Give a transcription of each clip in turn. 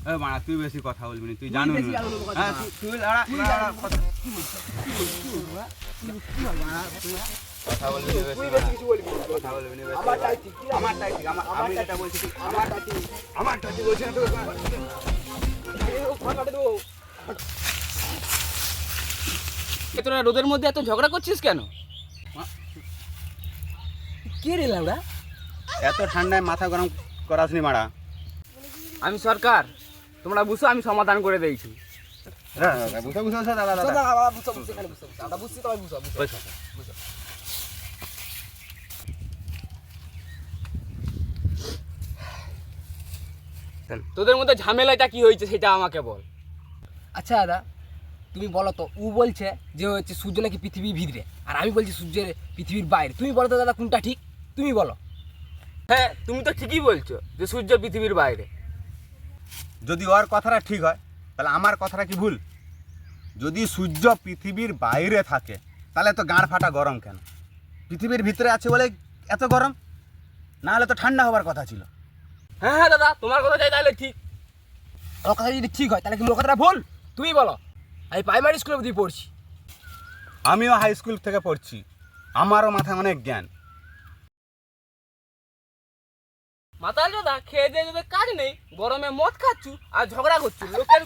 এ মারা তুই বেশি কথা বলবি না, তুই জানো বেশি না। আলো বলবো কথা হ্যাঁ না। তুই লড়া লড়া কথা কি বলবো কথা বলবি না তুই বেশি বেশি কিছু বলবি না। কথা বলবি না বেশি। আমারটাই ঠিক, ঠিক আছে? আমারটাই ঠিক, আমি যেটা বলছি ঠিক, আমারটাই ঠিক। আমারটা ঠিক বলছি না তোকে। ফোন কাটে দেবো। তোরা রোদের মধ্যে এত ঝগড়া করছিস কেন? কে রে লাউডা? এত ঠান্ডায় মাথা গরম করাসনি মারা। আমি সরকার, তোমরা বুঝো আমি সমাধান করে দিয়েছি। বুঝা বুঝা দাদা দাদা দাদা বাবা বুঝছো বুঝছো এখানে বুঝছো বুঝছো। আমরা বুঝছি তোমায় বুঝছো বুঝছো। বলছো বুঝছো। তোদের মধ্যে ঝামেলাটা কি হয়েছে সেটা আমাকে বল। আচ্ছা দাদা, তুমি বলো তো, ও বলছে যে হচ্ছে সূর্য নাকি পৃথিবীর ভিতরে, আর আমি বলছি সূর্যের পৃথিবীর বাইরে। তুমি বলো তো দাদা কোনটা ঠিক? তুমি বলো। হ্যাঁ, তুমি তো ঠিকই বলছো যে সূর্য পৃথিবীর বাইরে। যদি ওর কথাটা ঠিক হয় তাহলে আমার কথাটা কি ভুল? যদি সূর্য পৃথিবীর বাইরে থাকে তাহলে তো গাঁড় ফাটা গরম কেন? পৃথিবীর ভিতরে আছে বলে এত গরম, না হলে তো ঠান্ডা হবার কথা ছিল। হ্যাঁ হ্যাঁ দাদা, তোমার কথা চাই তাহলে ঠিক। আমার কথা যদি ঠিক হয় তাহলে কি মোর কথাটা ভুল? তুমি বলো। আমি প্রাইমারি স্কুলে অবধি পড়ছি। আমিও হাই স্কুল থেকে পড়ছি, আমারও মাথায় অনেক জ্ঞান। মাতাল দাদা, খেয়ে দিয়ে যদি কাজ নেই, গরমে মদ খাচ্ছু আর ঝগড়া করছু লোকের।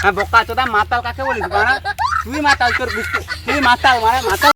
হ্যাঁ বোকা চোদা, মাতাল কাকে বলিস? তুই মাতাল, তোর তুই মাতাল মানে মাতাল।